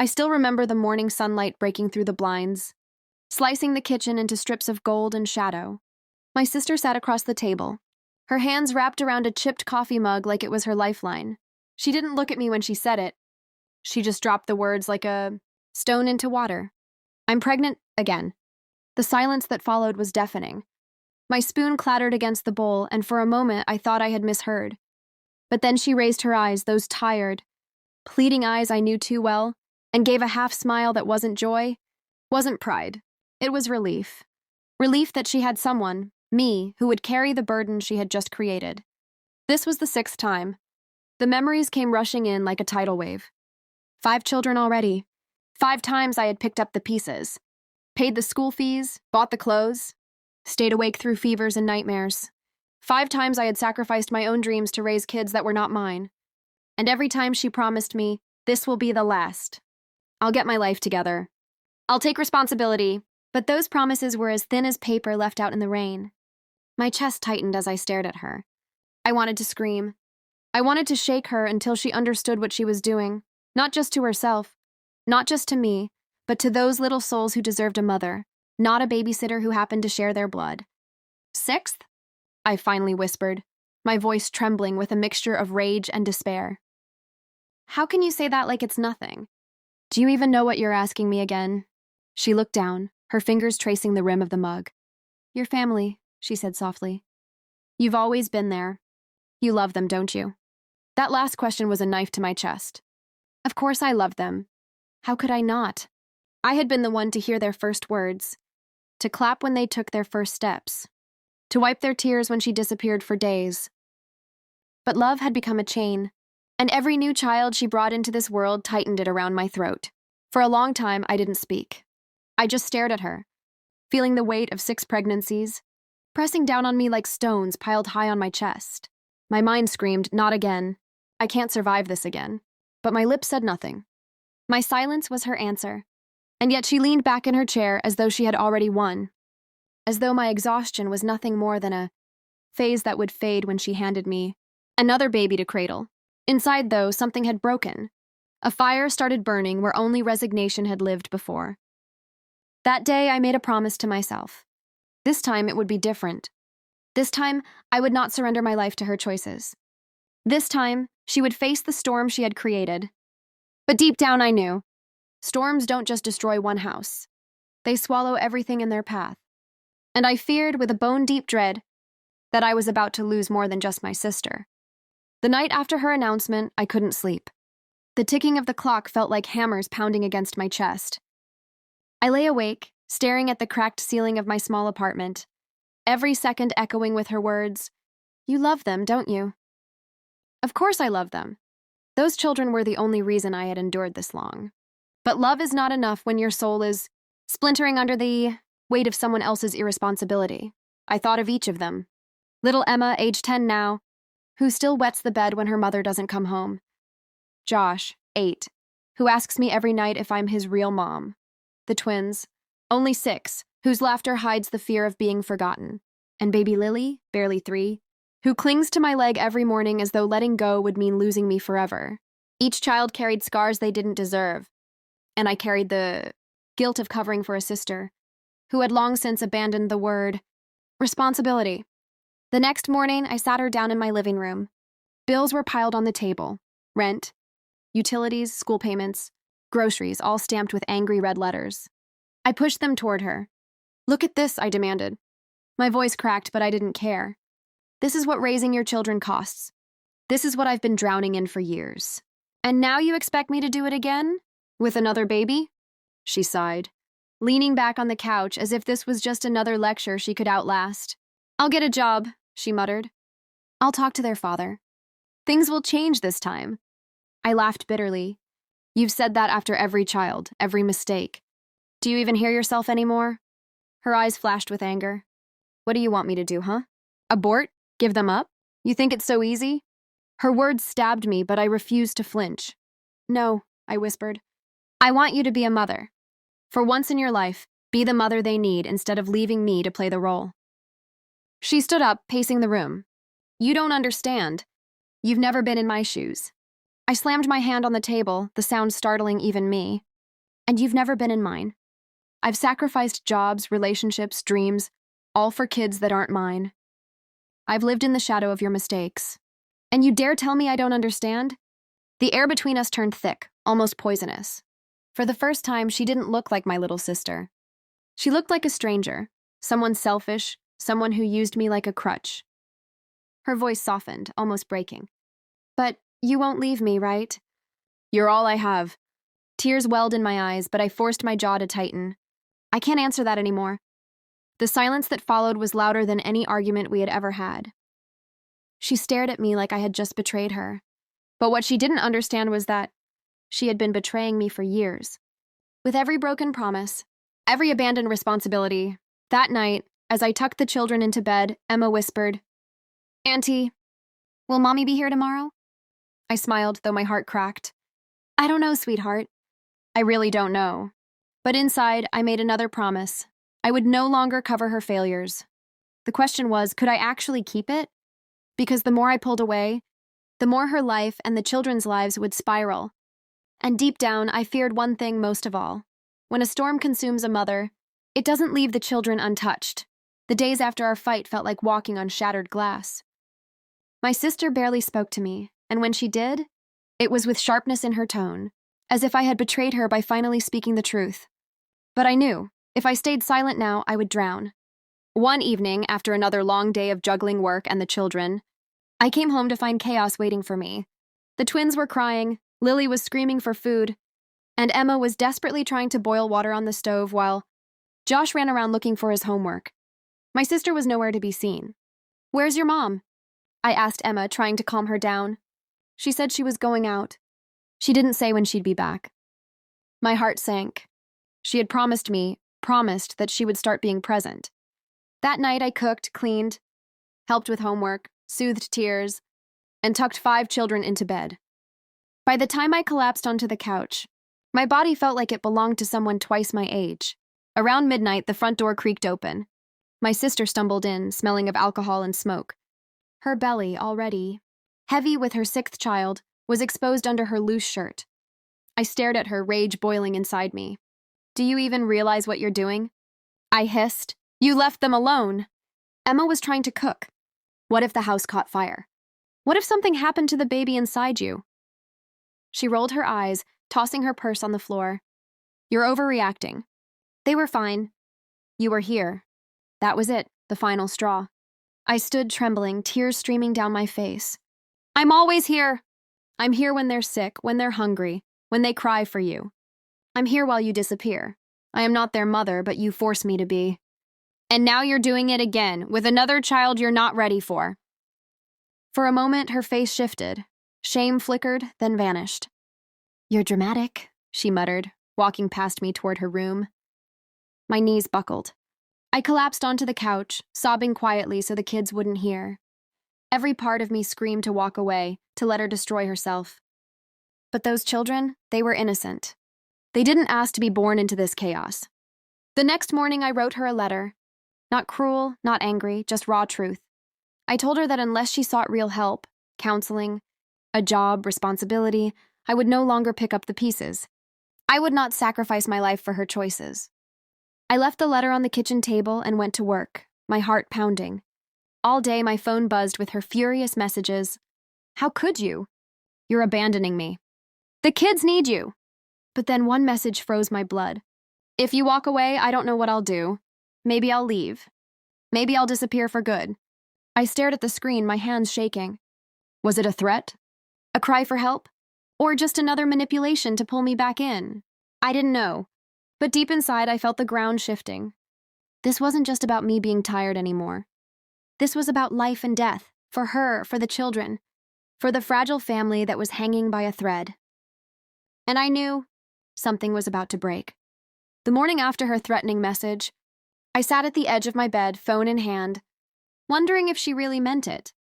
I still remember the morning sunlight breaking through the blinds, slicing the kitchen into strips of gold and shadow. My sister sat across the table, her hands wrapped around a chipped coffee mug like it was her lifeline. She didn't look at me when she said it. She just dropped the words like a stone into water. I'm pregnant again. The silence that followed was deafening. My spoon clattered against the bowl, and for a moment I thought I had misheard. But then she raised her eyes, those tired, pleading eyes I knew too well, and gave a half smile that wasn't joy, wasn't pride. It was relief. Relief that she had someone, me, who would carry the burden she had just created. This was the 6th time. The memories came rushing in like a tidal wave. 5 children already. 5 times I had picked up the pieces, paid the school fees, bought the clothes, stayed awake through fevers and nightmares. 5 times I had sacrificed my own dreams to raise kids that were not mine. And every time she promised me, this will be the last. I'll get my life together. I'll take responsibility. But those promises were as thin as paper left out in the rain. My chest tightened as I stared at her. I wanted to scream. I wanted to shake her until she understood what she was doing, not just to herself, not just to me, but to those little souls who deserved a mother, not a babysitter who happened to share their blood. 6th? I finally whispered, my voice trembling with a mixture of rage and despair. How can you say that like it's nothing? Do you even know what you're asking me again? She looked down, her fingers tracing the rim of the mug. Your family, she said softly. You've always been there. You love them, don't you? That last question was a knife to my chest. Of course I loved them. How could I not? I had been the one to hear their first words, to clap when they took their first steps, to wipe their tears when she disappeared for days. But love had become a chain, and every new child she brought into this world tightened it around my throat. For a long time, I didn't speak. I just stared at her, feeling the weight of 6 pregnancies, pressing down on me like stones piled high on my chest. My mind screamed, not again. I can't survive this again. But my lips said nothing. My silence was her answer, and yet she leaned back in her chair as though she had already won, as though my exhaustion was nothing more than a phase that would fade when she handed me another baby to cradle. Inside, though, something had broken. A fire started burning where only resignation had lived before. That day, I made a promise to myself. This time, it would be different. This time, I would not surrender my life to her choices. This time, she would face the storm she had created. But deep down, I knew. Storms don't just destroy one house. They swallow everything in their path. And I feared, with a bone-deep dread, that I was about to lose more than just my sister. The night after her announcement, I couldn't sleep. The ticking of the clock felt like hammers pounding against my chest. I lay awake, staring at the cracked ceiling of my small apartment, every second echoing with her words, "You love them, don't you?" Of course I love them. Those children were the only reason I had endured this long. But love is not enough when your soul is splintering under the weight of someone else's irresponsibility. I thought of each of them. Little Emma, age 10 now, who still wets the bed when her mother doesn't come home. Josh, 8, who asks me every night if I'm his real mom. The twins, only 6, whose laughter hides the fear of being forgotten. And baby Lily, barely 3, who clings to my leg every morning as though letting go would mean losing me forever. Each child carried scars they didn't deserve, and I carried the guilt of covering for a sister, who had long since abandoned the word responsibility. The next morning, I sat her down in my living room. Bills were piled on the table. Rent, utilities, school payments, groceries, all stamped with angry red letters. I pushed them toward her. "Look at this," I demanded. My voice cracked, but I didn't care. "This is what raising your children costs. This is what I've been drowning in for years. And now you expect me to do it again? With another baby?" She sighed, leaning back on the couch as if this was just another lecture she could outlast. "I'll get a job," she muttered. "I'll talk to their father. Things will change this time." I laughed bitterly. "You've said that after every child, every mistake. Do you even hear yourself anymore?" Her eyes flashed with anger. "What do you want me to do, huh? Abort? Give them up? You think it's so easy?" Her words stabbed me, but I refused to flinch. "No," I whispered. "I want you to be a mother. For once in your life, be the mother they need instead of leaving me to play the role." She stood up, pacing the room. "You don't understand. You've never been in my shoes." I slammed my hand on the table, the sound startling even me. And you've never been in mine. I've sacrificed jobs, relationships, dreams, all for kids that aren't mine. I've lived in the shadow of your mistakes. And you dare tell me I don't understand? The air between us turned thick, almost poisonous. For the first time, she didn't look like my little sister. She looked like a stranger, someone selfish, someone who used me like a crutch. Her voice softened, almost breaking. But you won't leave me, right? You're all I have. Tears welled in my eyes, but I forced my jaw to tighten. I can't answer that anymore. The silence that followed was louder than any argument we had ever had. She stared at me like I had just betrayed her. But what she didn't understand was that she had been betraying me for years. With every broken promise, every abandoned responsibility, that night, as I tucked the children into bed, Emma whispered, "Auntie, will Mommy be here tomorrow?" I smiled, though my heart cracked. "I don't know, sweetheart. I really don't know." But inside, I made another promise. I would no longer cover her failures. The question was, could I actually keep it? Because the more I pulled away, the more her life and the children's lives would spiral. And deep down, I feared one thing most of all. When a storm consumes a mother, it doesn't leave the children untouched. The days after our fight felt like walking on shattered glass. My sister barely spoke to me, and when she did, it was with sharpness in her tone, as if I had betrayed her by finally speaking the truth. But I knew, if I stayed silent now, I would drown. One evening, after another long day of juggling work and the children, I came home to find chaos waiting for me. The twins were crying, Lily was screaming for food, and Emma was desperately trying to boil water on the stove while Josh ran around looking for his homework. My sister was nowhere to be seen. "Where's your mom?" I asked Emma, trying to calm her down. She said she was going out. She didn't say when she'd be back. My heart sank. She had promised that she would start being present. That night I cooked, cleaned, helped with homework, soothed tears, and tucked 5 children into bed. By the time I collapsed onto the couch, my body felt like it belonged to someone twice my age. Around midnight, the front door creaked open. My sister stumbled in, smelling of alcohol and smoke. Her belly, already heavy with her 6th child, was exposed under her loose shirt. I stared at her, rage boiling inside me. "Do you even realize what you're doing?" I hissed. "You left them alone." Emma was trying to cook. What if the house caught fire? What if something happened to the baby inside you? She rolled her eyes, tossing her purse on the floor. "You're overreacting." They were fine. You were here. That was it, the final straw. I stood trembling, tears streaming down my face. "I'm always here. I'm here when they're sick, when they're hungry, when they cry for you. I'm here while you disappear. I am not their mother, but you force me to be. And now you're doing it again, with another child you're not ready for." For a moment, her face shifted. Shame flickered, then vanished. "You're dramatic," she muttered, walking past me toward her room. My knees buckled. I collapsed onto the couch, sobbing quietly so the kids wouldn't hear. Every part of me screamed to walk away, to let her destroy herself. But those children, they were innocent. They didn't ask to be born into this chaos. The next morning, I wrote her a letter. Not cruel, not angry, just raw truth. I told her that unless she sought real help, counseling, a job, responsibility, I would no longer pick up the pieces. I would not sacrifice my life for her choices. I left the letter on the kitchen table and went to work, my heart pounding. All day, my phone buzzed with her furious messages. "How could you? You're abandoning me. The kids need you." But then one message froze my blood. "If you walk away, I don't know what I'll do. Maybe I'll leave. Maybe I'll disappear for good." I stared at the screen, my hands shaking. Was it a threat? A cry for help? Or just another manipulation to pull me back in? I didn't know. But deep inside, I felt the ground shifting. This wasn't just about me being tired anymore. This was about life and death, for her, for the children, for the fragile family that was hanging by a thread. And I knew something was about to break. The morning after her threatening message, I sat at the edge of my bed, phone in hand, wondering if she really meant it.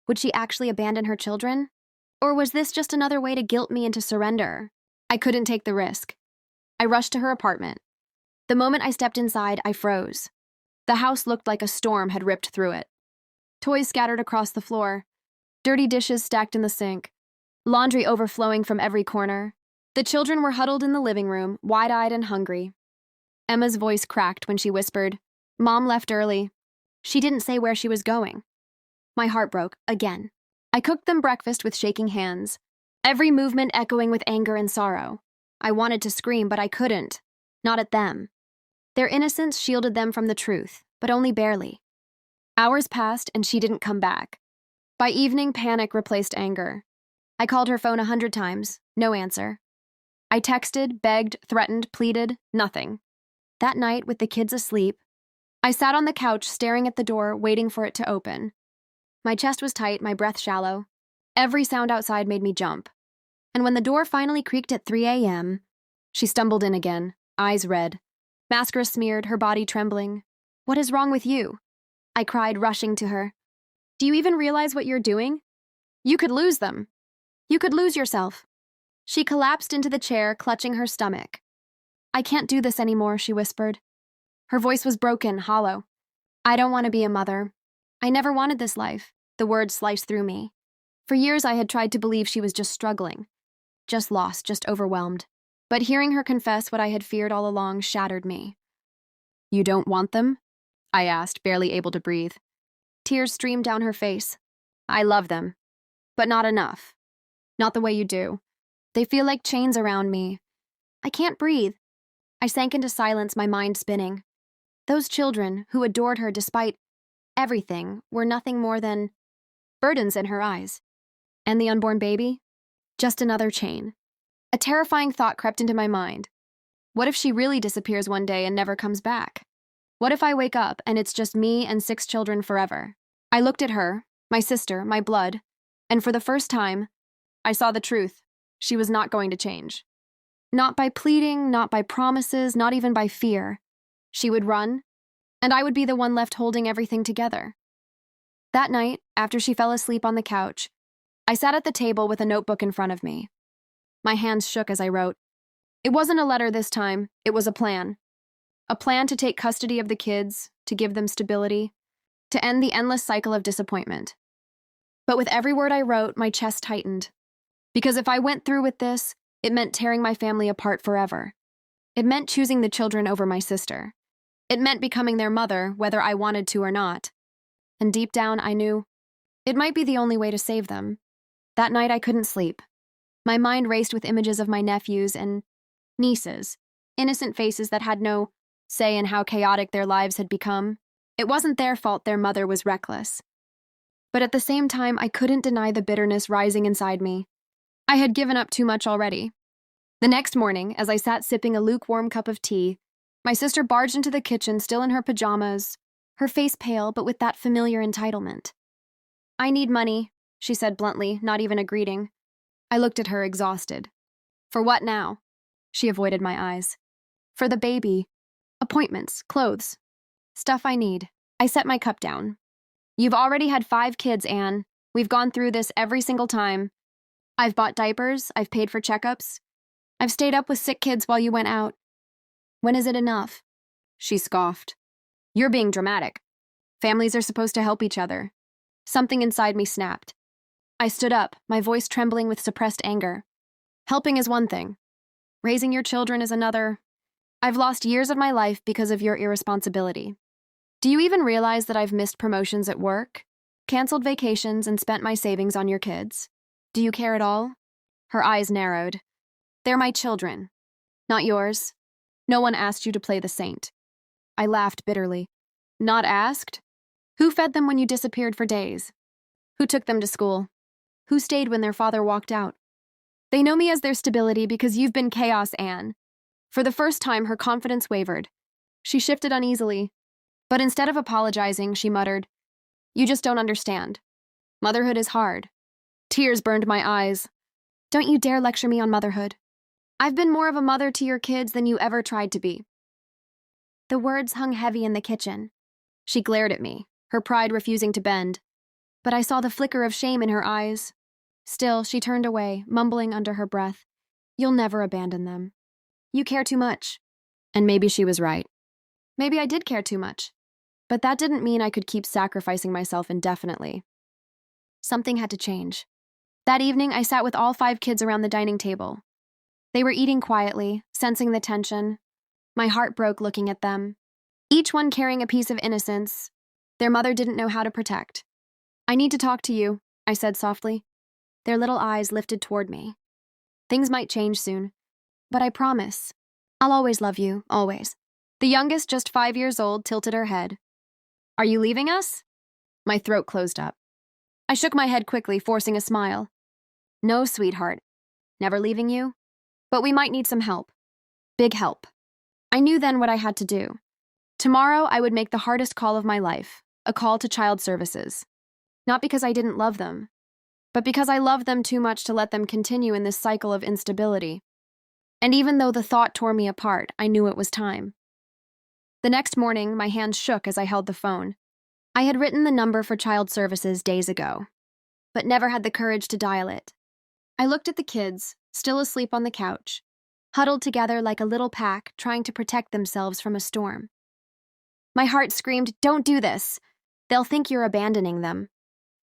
Would she actually abandon her children? Or was this just another way to guilt me into surrender? I couldn't take the risk. I rushed to her apartment. The moment I stepped inside, I froze. The house looked like a storm had ripped through it. Toys scattered across the floor, dirty dishes stacked in the sink, laundry overflowing from every corner. The children were huddled in the living room, wide-eyed and hungry. Emma's voice cracked when she whispered, "Mom left early. She didn't say where she was going." My heart broke, again. I cooked them breakfast with shaking hands, every movement echoing with anger and sorrow. I wanted to scream, but I couldn't. Not at them. Their innocence shielded them from the truth, but only barely. Hours passed, and she didn't come back. By evening, panic replaced anger. I called her phone 100 times, no answer. I texted, begged, threatened, pleaded, nothing. That night, with the kids asleep, I sat on the couch staring at the door, waiting for it to open. My chest was tight, my breath shallow. Every sound outside made me jump. And when the door finally creaked at 3 a.m., she stumbled in again, eyes red, mascara smeared, her body trembling. "What is wrong with you?" I cried, rushing to her. "Do you even realize what you're doing? You could lose them. You could lose yourself." She collapsed into the chair, clutching her stomach. "I can't do this anymore," she whispered. Her voice was broken, hollow. "I don't want to be a mother. I never wanted this life." The words sliced through me. For years I had tried to believe she was just struggling, just lost, just overwhelmed. But hearing her confess what I had feared all along shattered me. "You don't want them?" I asked, barely able to breathe. Tears streamed down her face. "I love them, but not enough. Not the way you do. They feel like chains around me. I can't breathe." I sank into silence, my mind spinning. Those children, who adored her despite everything, were nothing more than burdens in her eyes. And the unborn baby? Just another chain. A terrifying thought crept into my mind. What if she really disappears one day and never comes back? What if I wake up and it's just me and 6 children forever? I looked at her, my sister, my blood, and for the first time, I saw the truth. She was not going to change. Not by pleading, not by promises, not even by fear. She would run, and I would be the one left holding everything together. That night, after she fell asleep on the couch, I sat at the table with a notebook in front of me. My hands shook as I wrote. It wasn't a letter this time, it was a plan. A plan to take custody of the kids, to give them stability, to end the endless cycle of disappointment. But with every word I wrote, my chest tightened. Because if I went through with this, it meant tearing my family apart forever. It meant choosing the children over my sister. It meant becoming their mother, whether I wanted to or not. And deep down, I knew it might be the only way to save them. That night, I couldn't sleep. My mind raced with images of my nephews and nieces, innocent faces that had no say in how chaotic their lives had become. It wasn't their fault their mother was reckless. But at the same time, I couldn't deny the bitterness rising inside me. I had given up too much already. The next morning, as I sat sipping a lukewarm cup of tea, my sister barged into the kitchen, still in her pajamas, her face pale, but with that familiar entitlement. "I need money," she said bluntly, not even a greeting. I looked at her, exhausted. "For what now?" She avoided my eyes. "For the baby. Appointments, clothes. Stuff I need." I set my cup down. "You've already had 5 kids, Anne. We've gone through this every single time. I've bought diapers, I've paid for checkups. I've stayed up with sick kids while you went out. When is it enough?" She scoffed. "You're being dramatic. Families are supposed to help each other." Something inside me snapped. I stood up, my voice trembling with suppressed anger. "Helping is one thing. Raising your children is another. I've lost years of my life because of your irresponsibility. Do you even realize that I've missed promotions at work, canceled vacations, and spent my savings on your kids? Do you care at all?" Her eyes narrowed. "They're my children, not yours. No one asked you to play the saint." I laughed bitterly. "Not asked? Who fed them when you disappeared for days? Who took them to school? Who stayed when their father walked out? They know me as their stability because you've been chaos, Anne." For the first time, her confidence wavered. She shifted uneasily. But instead of apologizing, she muttered, "You just don't understand. Motherhood is hard." Tears burned my eyes. "Don't you dare lecture me on motherhood. I've been more of a mother to your kids than you ever tried to be." The words hung heavy in the kitchen. She glared at me, her pride refusing to bend. But I saw the flicker of shame in her eyes. Still, she turned away, mumbling under her breath, "You'll never abandon them. You care too much." And maybe she was right. Maybe I did care too much. But that didn't mean I could keep sacrificing myself indefinitely. Something had to change. That evening, I sat with all 5 kids around the dining table. They were eating quietly, sensing the tension. My heart broke looking at them. Each one carrying a piece of innocence their mother didn't know how to protect. "I need to talk to you," I said softly. Their little eyes lifted toward me. "Things might change soon, but I promise. I'll always love you, always." The youngest, just 5 years old, tilted her head. "Are you leaving us?" My throat closed up. I shook my head quickly, forcing a smile. "No, sweetheart. Never leaving you. But we might need some help. Big help." I knew then what I had to do. Tomorrow, I would make the hardest call of my life, a call to child services. Not because I didn't love them, but because I loved them too much to let them continue in this cycle of instability. And even though the thought tore me apart, I knew it was time. The next morning, my hands shook as I held the phone. I had written the number for child services days ago, but never had the courage to dial it. I looked at the kids, still asleep on the couch, huddled together like a little pack trying to protect themselves from a storm. My heart screamed, "Don't do this. They'll think you're abandoning them."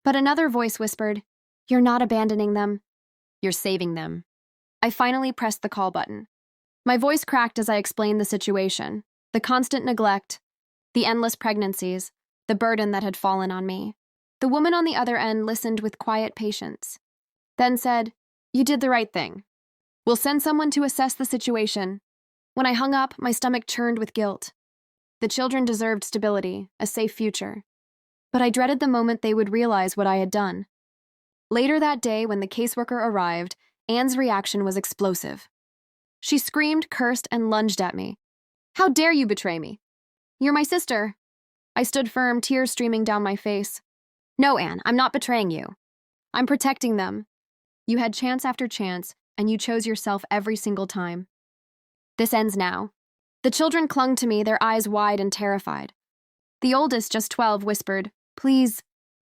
But another voice whispered, "You're not abandoning them. You're saving them." I finally pressed the call button. My voice cracked as I explained the situation, the constant neglect, the endless pregnancies, the burden that had fallen on me. The woman on the other end listened with quiet patience, then said, "You did the right thing. We'll send someone to assess the situation." When I hung up, my stomach churned with guilt. The children deserved stability, a safe future. But I dreaded the moment they would realize what I had done. Later that day, when the caseworker arrived, Anne's reaction was explosive. She screamed, cursed, and lunged at me. "How dare you betray me? You're my sister." I stood firm, tears streaming down my face. "No, Anne, I'm not betraying you. I'm protecting them. You had chance after chance, and you chose yourself every single time. This ends now." The children clung to me, their eyes wide and terrified. The oldest, just 12, whispered, "Please,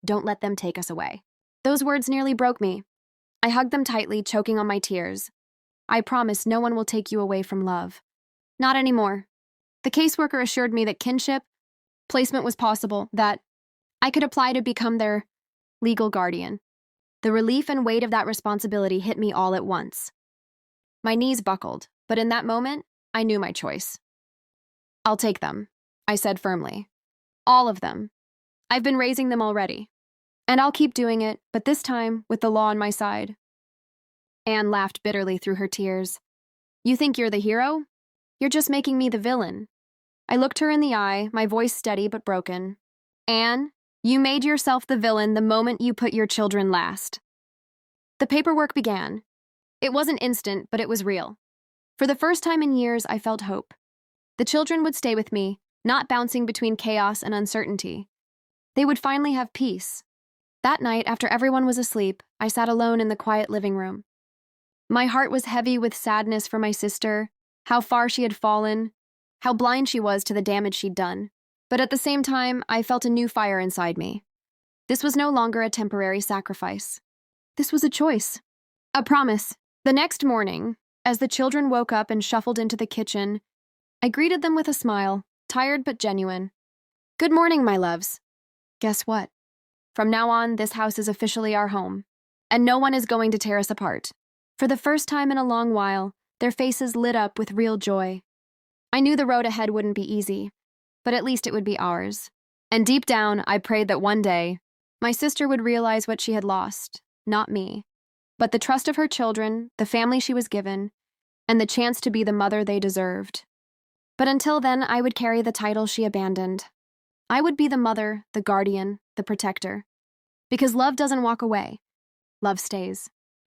don't let them take us away." Those words nearly broke me. I hugged them tightly, choking on my tears. "I promise no one will take you away from love. Not anymore." The caseworker assured me that kinship, placement was possible, that I could apply to become their legal guardian. The relief and weight of that responsibility hit me all at once. My knees buckled, but in that moment, I knew my choice. "I'll take them," I said firmly. "All of them. I've been raising them already. And I'll keep doing it, but this time with the law on my side." Anne laughed bitterly through her tears. "You think you're the hero? You're just making me the villain." I looked her in the eye, my voice steady but broken. "Anne, you made yourself the villain the moment you put your children last." The paperwork began. It wasn't instant, but it was real. For the first time in years, I felt hope. The children would stay with me, not bouncing between chaos and uncertainty. They would finally have peace. That night, after everyone was asleep, I sat alone in the quiet living room. My heart was heavy with sadness for my sister, how far she had fallen, how blind she was to the damage she'd done. But at the same time, I felt a new fire inside me. This was no longer a temporary sacrifice. This was a choice. A promise. The next morning, as the children woke up and shuffled into the kitchen, I greeted them with a smile, tired but genuine. "Good morning, my loves. Guess what? From now on, this house is officially our home, and no one is going to tear us apart." For the first time in a long while, their faces lit up with real joy. I knew the road ahead wouldn't be easy, but at least it would be ours. And deep down, I prayed that one day, my sister would realize what she had lost, not me, but the trust of her children, the family she was given, and the chance to be the mother they deserved. But until then, I would carry the title she abandoned. I would be the mother, the guardian, the protector. Because love doesn't walk away. Love stays.